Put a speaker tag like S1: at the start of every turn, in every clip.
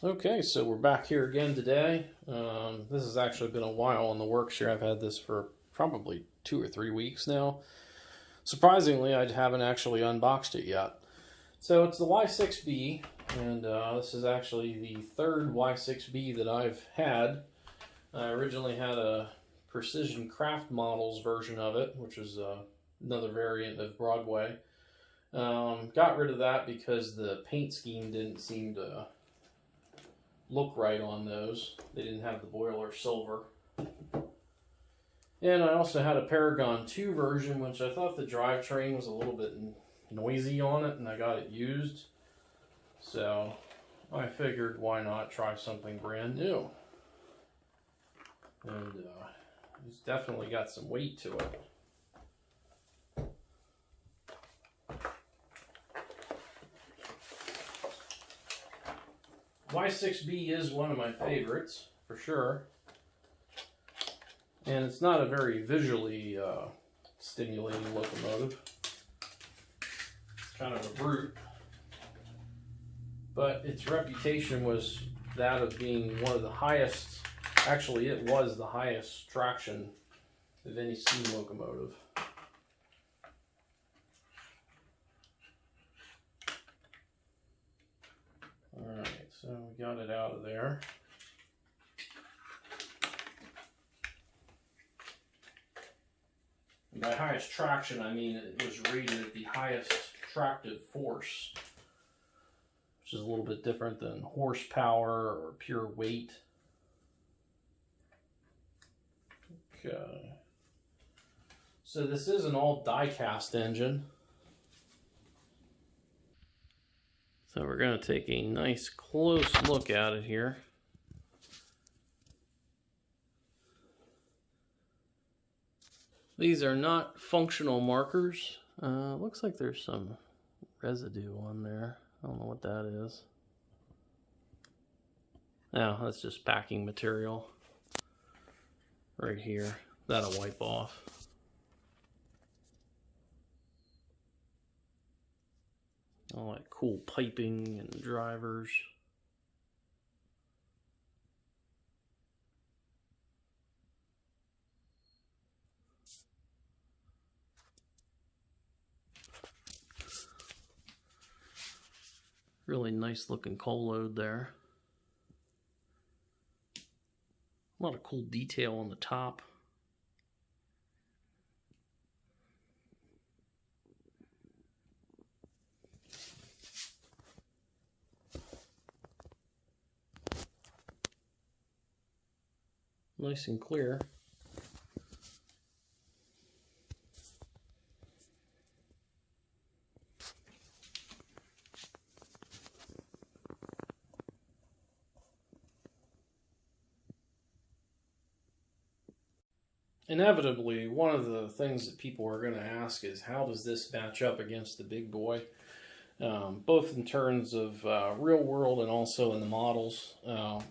S1: Okay, so we're back here again today. This has actually been a while in the works here. I've had this for probably 2 or 3 weeks now. Surprisingly, I haven't actually unboxed it yet. So it's the Y6B, and this is actually the third Y6B that I've had. I originally had a Precision Craft Models version of it, which is another variant of Broadway. Got rid of that because the paint scheme didn't seem to look right on those. They didn't have the boiler silver. And I also had a Paragon 2 version, which I thought the drivetrain was a little bit noisy on it, and I got it used. So I figured, why not try something brand new? And it's definitely got some weight to it. Y6B is one of my favorites, for sure. And it's not a very visually stimulating locomotive. It's kind of a brute. But its reputation was that of being one of the highest, actually it was the highest traction of any steam locomotive. Alright, so we got it out of there. And by highest traction, I mean it was rated at the highest tractive force, which is a little bit different than horsepower or pure weight. Okay. So this is an all die-cast engine. So we're going to take a nice close look at it here. These are not functional markers. Looks like there's some residue on there. I don't know what that is. No, that's just packing material right here. That'll wipe off. All that cool piping and drivers. Really nice looking coal load there. A lot of cool detail on the top. Nice and clear. Inevitably, one of the things that people are going to ask is, how does this match up against the big boy? Both in terms of real world and also in the models.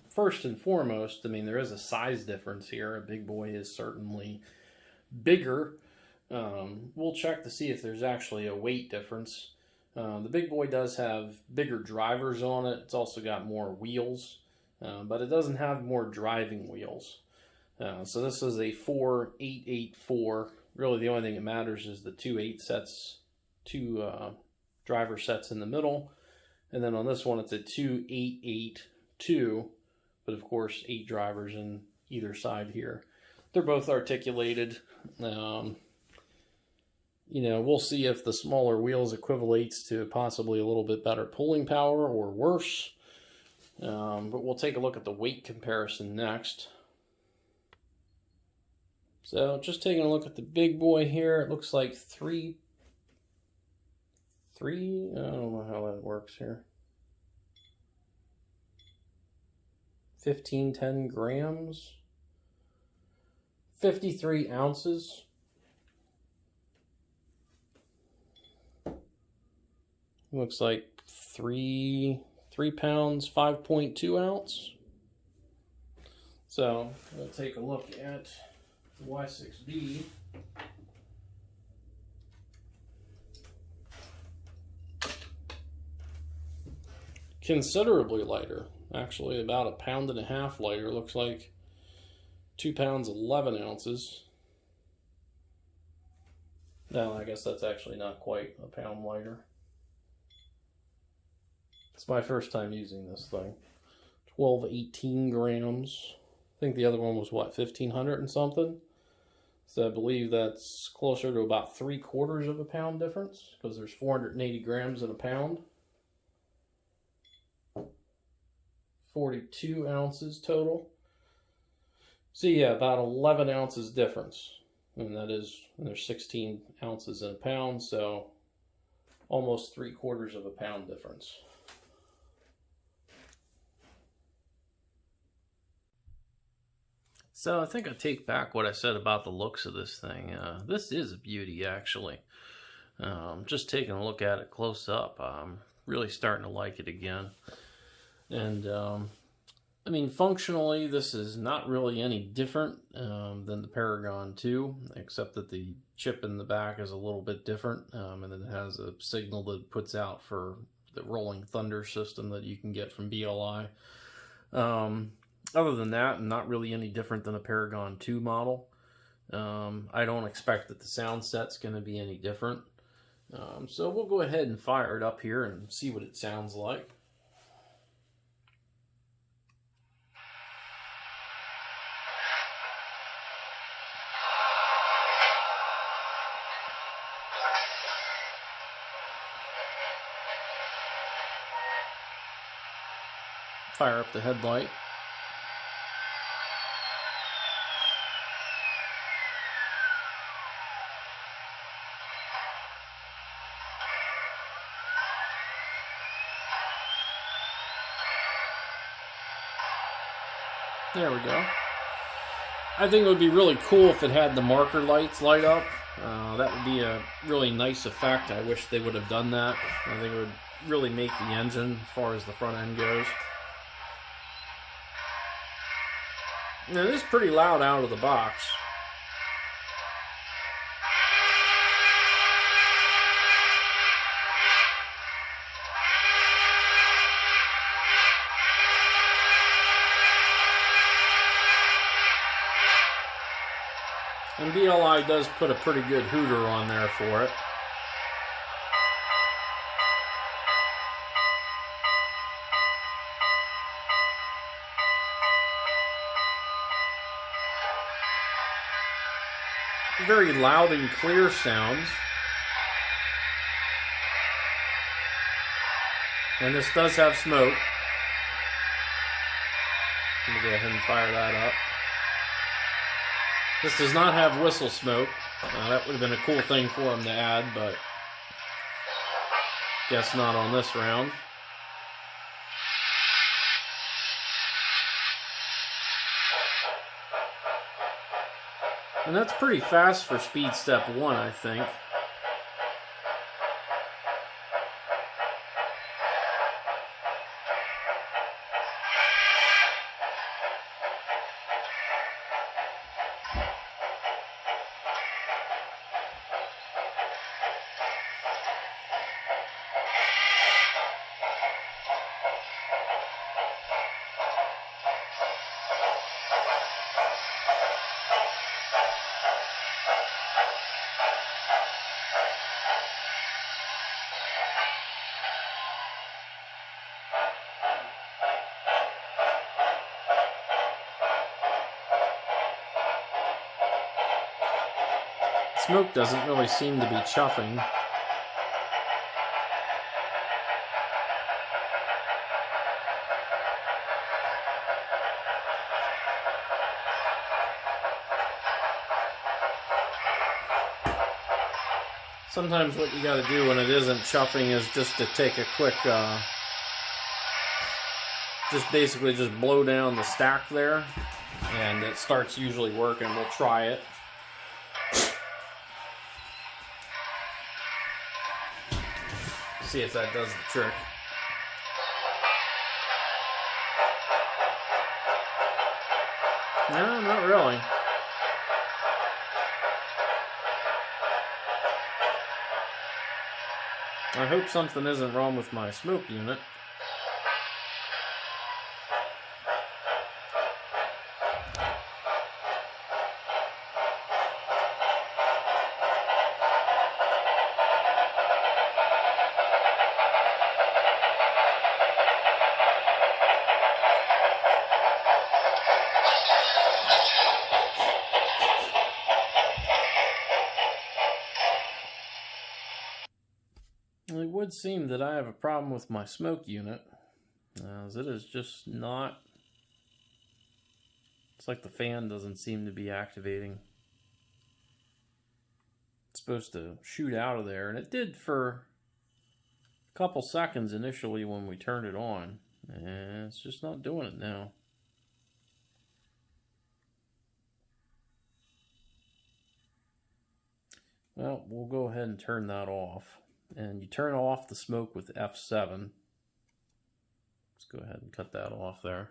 S1: First and foremost, I mean, there is a size difference here. A big boy is certainly bigger. We'll check to see if there's actually a weight difference. The big boy does have bigger drivers on it. It's also got more wheels, but it doesn't have more driving wheels. So this is a 4-8-8-4. Really, the only thing that matters is the two driver sets in the middle, and then on this one it's a 2-8-8-2, but of course 8 drivers in either side here. They're both articulated. You know, we'll see if the smaller wheels equivalates to possibly a little bit better pulling power or worse, but we'll take a look at the weight comparison next. So just taking a look at the big boy here, it looks like I don't know how that works here. 10 grams. 53 ounces. Looks like 3 pounds, 5.2 ounce. So we'll take a look at the Y6B. considerably lighter. Actually, about 1.5 pounds lighter. Looks like 2 pounds 11 ounces. No, I guess that's actually not quite a pound lighter. It's my first time using this thing. 1218 grams. I think the other one was what, 1500 and something? So I believe that's closer to about 3/4 of a pound difference, because there's 480 grams in a pound. 42 ounces total. So yeah, about 11 ounces difference. And that is, there's 16 ounces in a pound, so almost 3/4 of a pound difference. So I think I take back what I said about the looks of this thing. This is a beauty, actually. Just taking a look at it close up, I'm really starting to like it again. And I mean, functionally, this is not really any different than the Paragon 2, except that the chip in the back is a little bit different, and then it has a signal that it puts out for the rolling thunder system that you can get from BLI. Other than that, not really any different than a Paragon 2 model. I don't expect that the sound set's going to be any different. So we'll go ahead and fire it up here and see what it sounds like. Fire up the headlight. There we go. I think it would be really cool if it had the marker lights light up. That would be a really nice effect. I wish they would have done that. I think it would really make the engine as far as the front end goes. Now, it is pretty loud out of the box. And BLI does put a pretty good hooter on there for it. Very loud and clear sounds. And this does have smoke. Let me go ahead and fire that up. This does not have whistle smoke. That would have been a cool thing for them to add, but guess not on this round. And that's pretty fast for speed step 1, I think. Smoke doesn't really seem to be chuffing. Sometimes what you gotta do when it isn't chuffing is just to take a quick, just basically just blow down the stack there, and it starts usually working. We'll try it. See if that does the trick. No, not really. I hope something isn't wrong with my smoke unit. would seem that I have a problem with my smoke unit, as it is just not... It's like the fan doesn't seem to be activating. It's supposed to shoot out of there, and it did for a couple seconds initially when we turned it on, and it's just not doing it now. Well, we'll go ahead and turn that off. And you turn off the smoke with F7. Let's go ahead and cut that off there.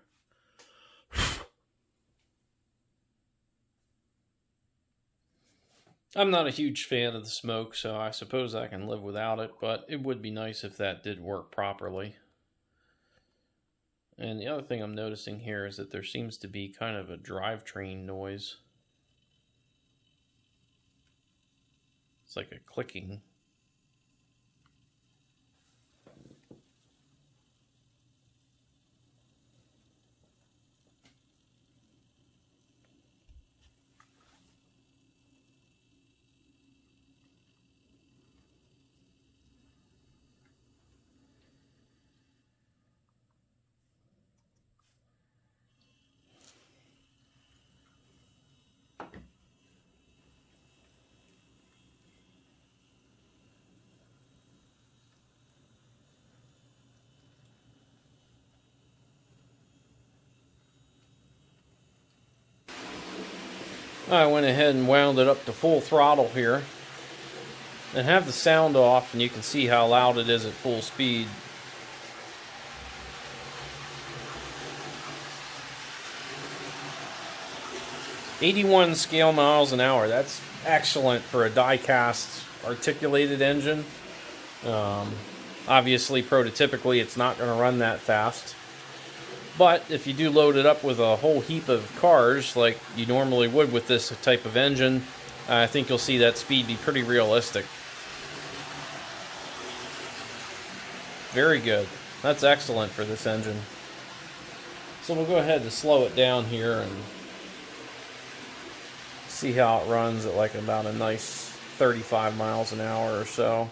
S1: I'm not a huge fan of the smoke, so I suppose I can live without it, but it would be nice if that did work properly. And the other thing I'm noticing here is that there seems to be kind of a drivetrain noise. It's like a clicking. I went ahead and wound it up to full throttle here and have the sound off, and you can see how loud it is at full speed. "81 scale miles an hour. That's excellent for a die-cast articulated engine. Obviously, prototypically, it's not going to run that fast. But if you do load it up with a whole heap of cars, like you normally would with this type of engine, I think you'll see that speed be pretty realistic. Very good. That's excellent for this engine. So we'll go ahead and slow it down here and see how it runs at like about a nice 35 miles an hour or so.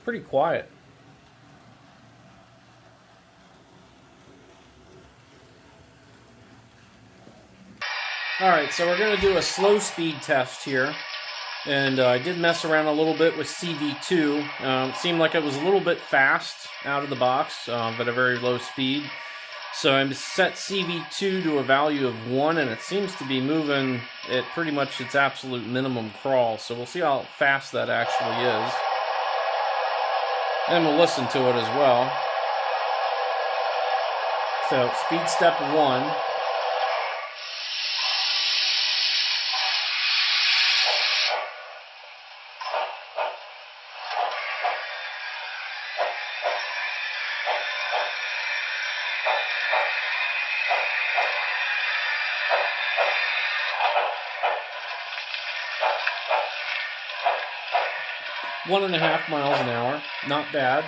S1: Pretty quiet. Alright, so we're going to do a slow speed test here. And I did mess around a little bit with CV2. It seemed like it was a little bit fast out of the box, but at a very low speed. So I set CV2 to a value of 1, and it seems to be moving at pretty much its absolute minimum crawl. So we'll see how fast that actually is. And we'll listen to it as well. So, speed step 1. One and a half miles an hour, not bad.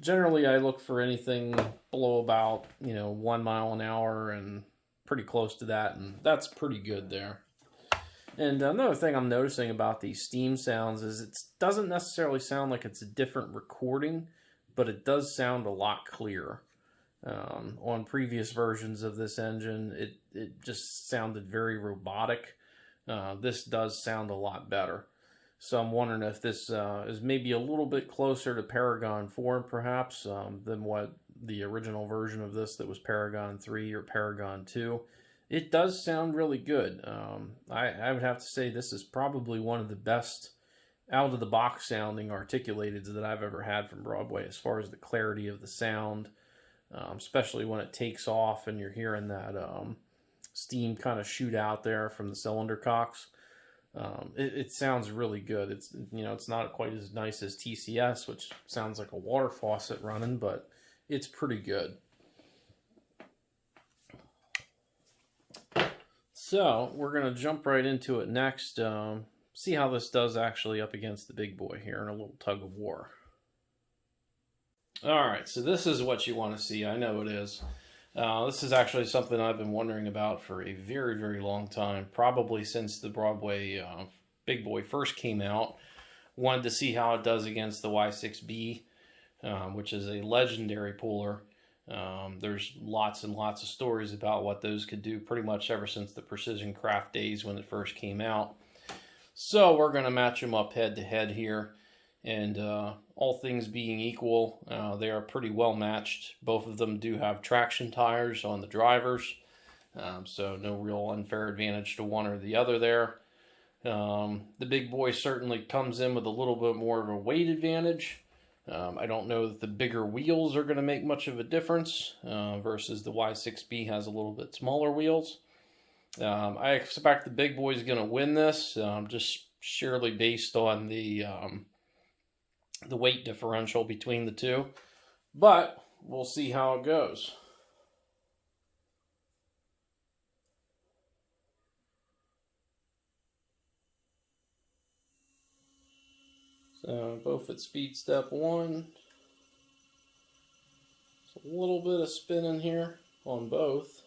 S1: Generally, I look for anything below about, 1 mile an hour and pretty close to that, and that's pretty good there. And another thing I'm noticing about these steam sounds is it doesn't necessarily sound like it's a different recording, but it does sound a lot clearer. On previous versions of this engine, it just sounded very robotic. This does sound a lot better. So I'm wondering if this is maybe a little bit closer to Paragon 4, perhaps, than what the original version of this that was Paragon 3 or Paragon 2. It does sound really good. I would have to say this is probably one of the best out-of-the-box sounding articulateds that I've ever had from Broadway as far as the clarity of the sound, especially when it takes off and you're hearing that steam kind of shoot out there from the cylinder cocks. It sounds really good. It's not quite as nice as TCS, which sounds like a water faucet running, but it's pretty good. So we're going to jump right into it next. See how this does actually up against the big boy here in a little tug of war. Alright, so this is what you want to see. I know it is. This is actually something I've been wondering about for a very, very long time. Probably since the Broadway big boy first came out. Wanted to see how it does against the Y6B, which is a legendary puller. There's lots and lots of stories about what those could do pretty much ever since the Precision Craft days when it first came out. So we're going to match them up head to head here, and all things being equal, they are pretty well matched. Both of them do have traction tires on the drivers, so no real unfair advantage to one or the other there. The big boy certainly comes in with a little bit more of a weight advantage. I don't know that the bigger wheels are going to make much of a difference versus the Y6B has a little bit smaller wheels. I expect the big boy is going to win this, just sheerly based on the weight differential between the two. But we'll see how it goes. So both at speed step 1. It's a little bit of spinning here on both.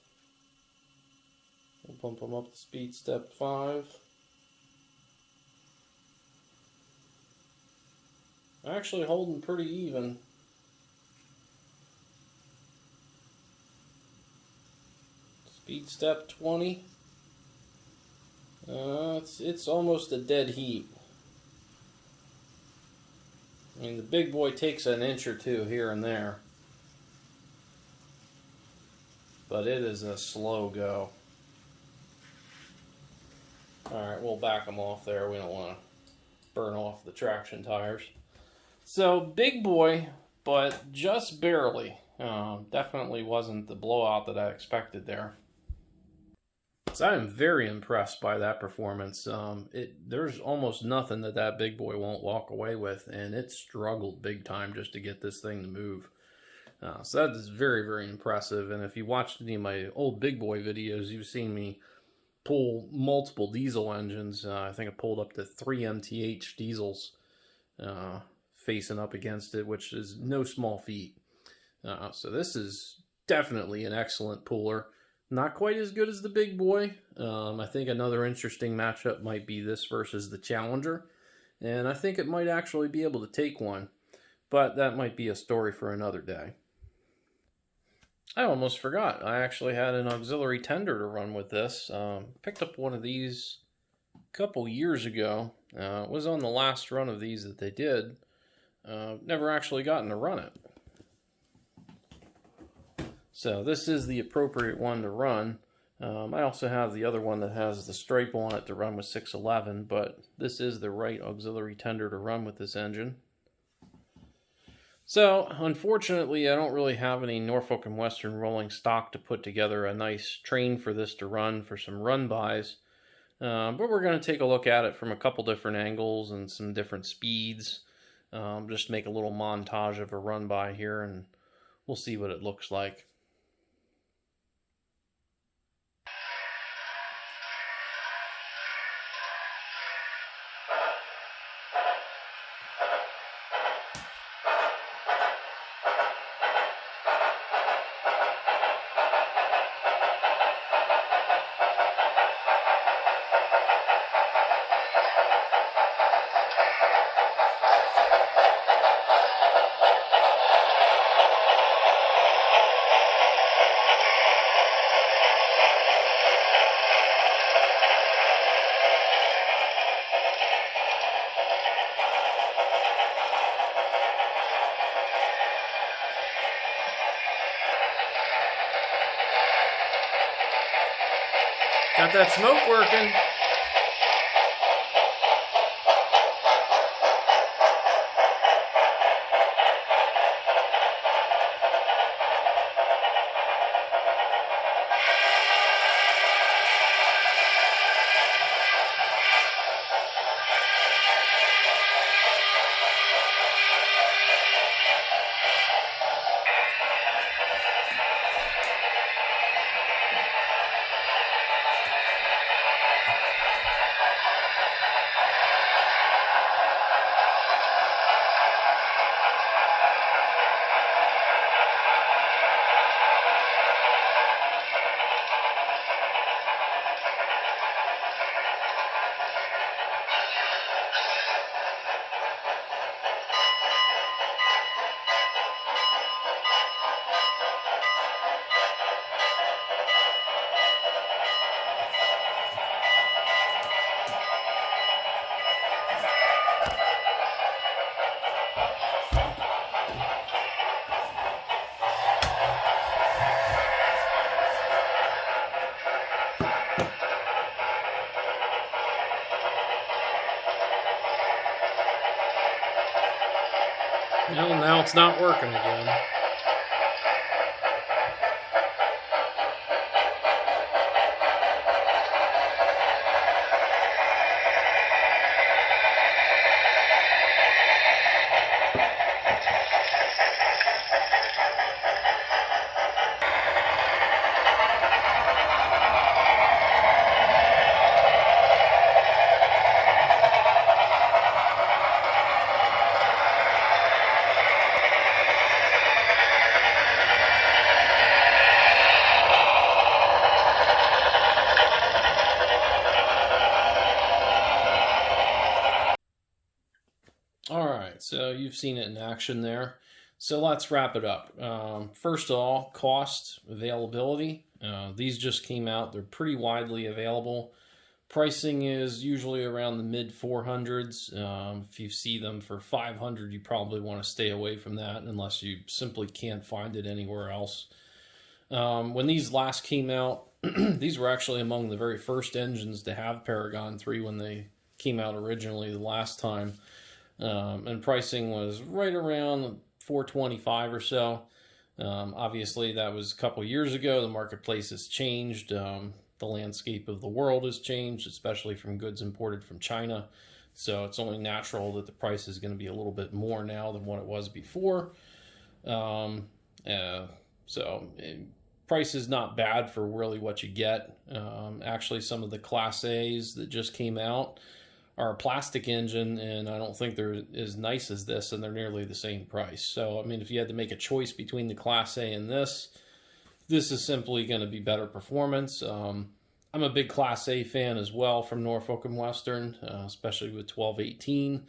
S1: We'll bump them up to speed step 5. Actually holding pretty even. Speed step 20. It's almost a dead heat. I mean, the big boy takes an inch or two here and there, but it is a slow go. Alright, we'll back them off there. We don't want to burn off the traction tires. So, big boy, but just barely. Definitely wasn't the blowout that I expected there. So I am very impressed by that performance. There's almost nothing that big boy won't walk away with, and it struggled big time just to get this thing to move. So that is very, very impressive. And if you watched any of my old big boy videos, you've seen me pull multiple diesel engines. I think I pulled up to 3 MTH diesels facing up against it, which is no small feat. So this is definitely an excellent puller. Not quite as good as the big boy. I think another interesting matchup might be this versus the Challenger. And I think it might actually be able to take one. But that might be a story for another day. I almost forgot. I actually had an auxiliary tender to run with this. Picked up one of these a couple years ago. It was on the last run of these that they did. Never actually gotten to run it. So this is the appropriate one to run. I also have the other one that has the stripe on it to run with 611, but this is the right auxiliary tender to run with this engine. So, unfortunately, I don't really have any Norfolk and Western rolling stock to put together a nice train for this to run for some run-bys. But we're going to take a look at it from a couple different angles and some different speeds. Just make a little montage of a run-by here, and we'll see what it looks like. Got that smoke working. Well, now it's not working again. All right, so you've seen it in action there. So let's wrap it up. First of all, cost, availability. These just came out. They're pretty widely available. Pricing is usually around the mid 400s. If you see them for 500, you probably want to stay away from that unless you simply can't find it anywhere else. When these last came out, these were actually among the very first engines to have Paragon 3 when they came out originally the last time. And pricing was right around 425 or so. Obviously, that was a couple years ago. The marketplace has changed. The landscape of the world has changed, especially from goods imported from China. So it's only natural that the price is going to be a little bit more now than what it was before. Price is not bad for really what you get. Actually, some of the Class A's that just came out are a plastic engine, and I don't think they're as nice as this, and they're nearly the same price. So, I mean, if you had to make a choice between the Class A and this is simply going to be better performance. I'm a big Class A fan as well from Norfolk and Western, especially with 1218.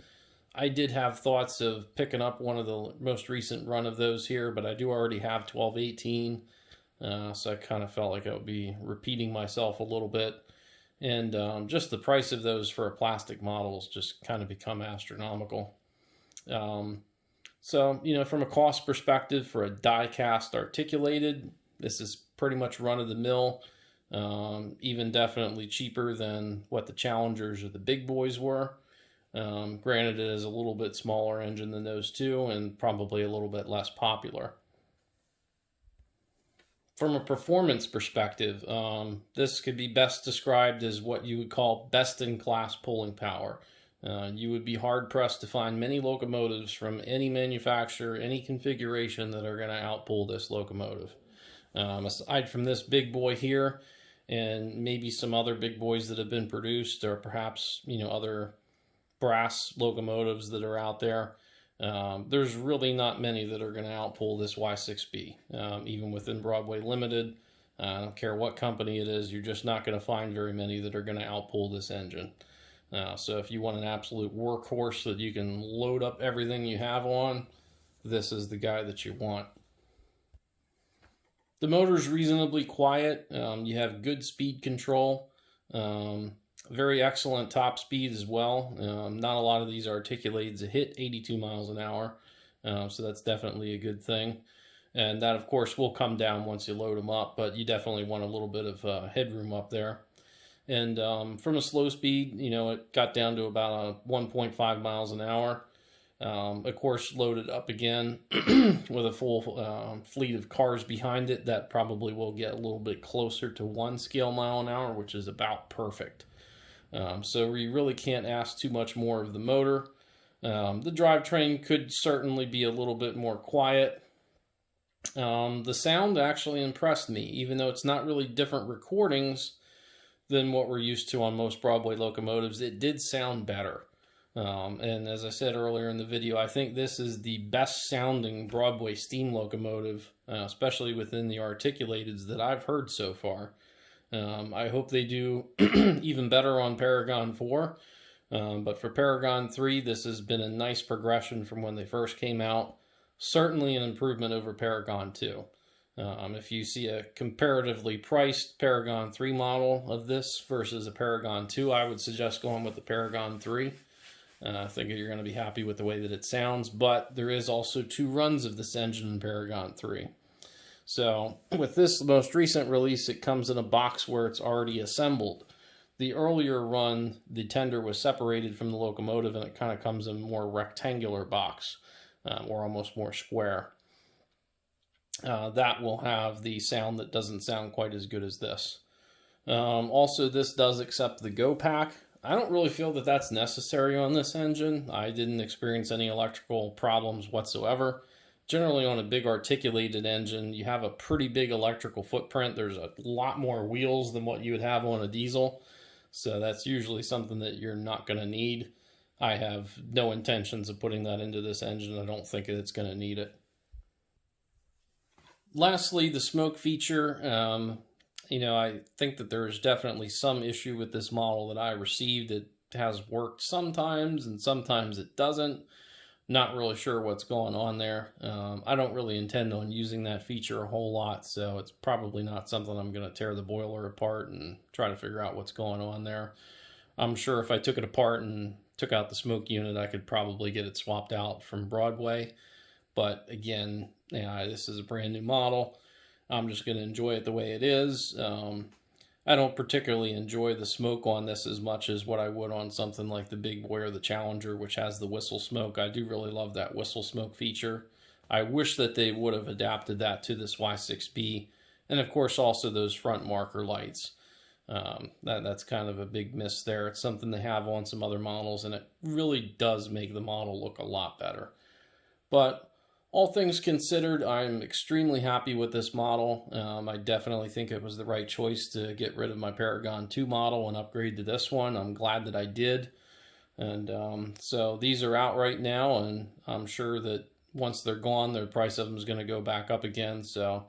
S1: I did have thoughts of picking up one of the most recent run of those here, but I do already have 1218, so I kind of felt like I would be repeating myself a little bit. And just the price of those for a plastic model has just kind of become astronomical. So, you know, from a cost perspective, for a die-cast articulated, this is pretty much run-of-the-mill, even definitely cheaper than what the Challengers or the big boys were. Granted, it is a little bit smaller engine than those two and probably a little bit less popular. From a performance perspective, this could be best described as what you would call best-in-class pulling power. You would be hard-pressed to find many locomotives from any manufacturer, any configuration that are going to outpull this locomotive. Aside from this big boy here, and maybe some other big boys that have been produced, or perhaps, you know, other brass locomotives that are out there, there's really not many that are going to outpull this Y6B. Even within Broadway Limited, I don't care what company it is, you're just not going to find very many that are going to outpull this engine. So if you want an absolute workhorse that you can load up everything you have on, this is the guy that you want. The motor's reasonably quiet. You have good speed control. Very excellent top speed as well. Not a lot of these articulateds hit 82 miles an hour, so that's definitely a good thing. And that, of course, will come down once you load them up, but you definitely want a little bit of headroom up there. And from a slow speed, you know, it got down to about 1.5 miles an hour. Of course, loaded up again with a full fleet of cars behind it, that probably will get a little bit closer to 1 scale mile an hour, which is about perfect. So we really can't ask too much more of the motor. The drivetrain could certainly be a little bit more quiet. The sound actually impressed me, even though it's not really different recordings than what we're used to on most Broadway locomotives. It did sound better. And as I said earlier in the video, I think this is the best sounding Broadway steam locomotive, especially within the articulateds that I've heard so far. I hope they do even better on Paragon 4. But for Paragon 3, this has been a nice progression from when they first came out. Certainly an improvement over Paragon 2. If you see a comparatively priced Paragon 3 model of this versus a Paragon 2, I would suggest going with the Paragon 3. I think you're going to be happy with the way that it sounds, but there is also 2 runs of this engine in Paragon 3. So with this most recent release, it comes in a box where it's already assembled. The earlier run, the tender was separated from the locomotive, and it kind of comes in a more rectangular box. or almost more square. That will have the sound that doesn't sound quite as good as this. Also, this does accept the Go pack. I don't really feel that that's necessary on this engine. I didn't experience any electrical problems whatsoever. Generally, on a big articulated engine, you have a pretty big electrical footprint. There's a lot more wheels than what you would have on a diesel. So that's usually something that you're not going to need. I have no intentions of putting that into this engine. I don't think it's going to need it. Lastly, the smoke feature. I think that there's definitely some issue with this model that I received. It has worked sometimes and sometimes it doesn't. Not really sure what's going on there. I don't really intend on using that feature a whole lot, so it's probably not something I'm going to tear the boiler apart and try to figure out what's going on there. I'm sure if I took it apart and took out the smoke unit, I could probably get it swapped out from Broadway. But again, this is a brand new model. I'm just going to enjoy it the way it is. I don't particularly enjoy the smoke on this as much as what I would on something like the Big Boy or the Challenger, which has the whistle smoke. I do really love that whistle smoke feature. I wish that they would have adapted that to this Y6B. And of course also those front marker lights. That's kind of a big miss there. It's something they have on some other models, and it really does make the model look a lot better. But all things considered, I'm extremely happy with this model. I definitely think it was the right choice to get rid of my Paragon 2 model and upgrade to this one. I'm glad that I did. And so these are out right now, and I'm sure that once they're gone, the price of them is going to go back up again. So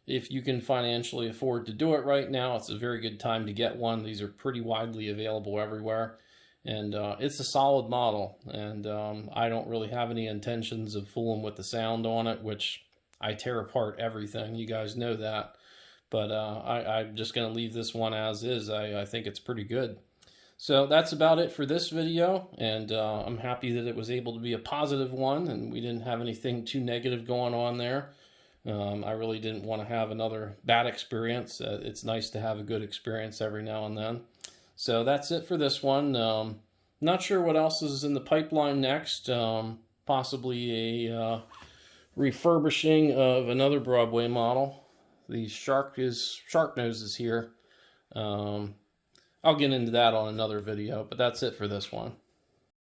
S1: if you can financially afford to do it right now, it's a very good time to get one. These are pretty widely available everywhere. And it's a solid model, and I don't really have any intentions of fooling with the sound on it, which I tear apart everything. You guys know that. But I'm just going to leave this one as is. I think it's pretty good. So that's about it for this video, and I'm happy that it was able to be a positive one, and we didn't have anything too negative going on there. I really didn't want to have another bad experience. It's nice to have a good experience every now and then. So that's it for this one. Not sure what else is in the pipeline next. Possibly a refurbishing of another Broadway model. The shark nose is here. I'll get into that on another video, but that's it for this one.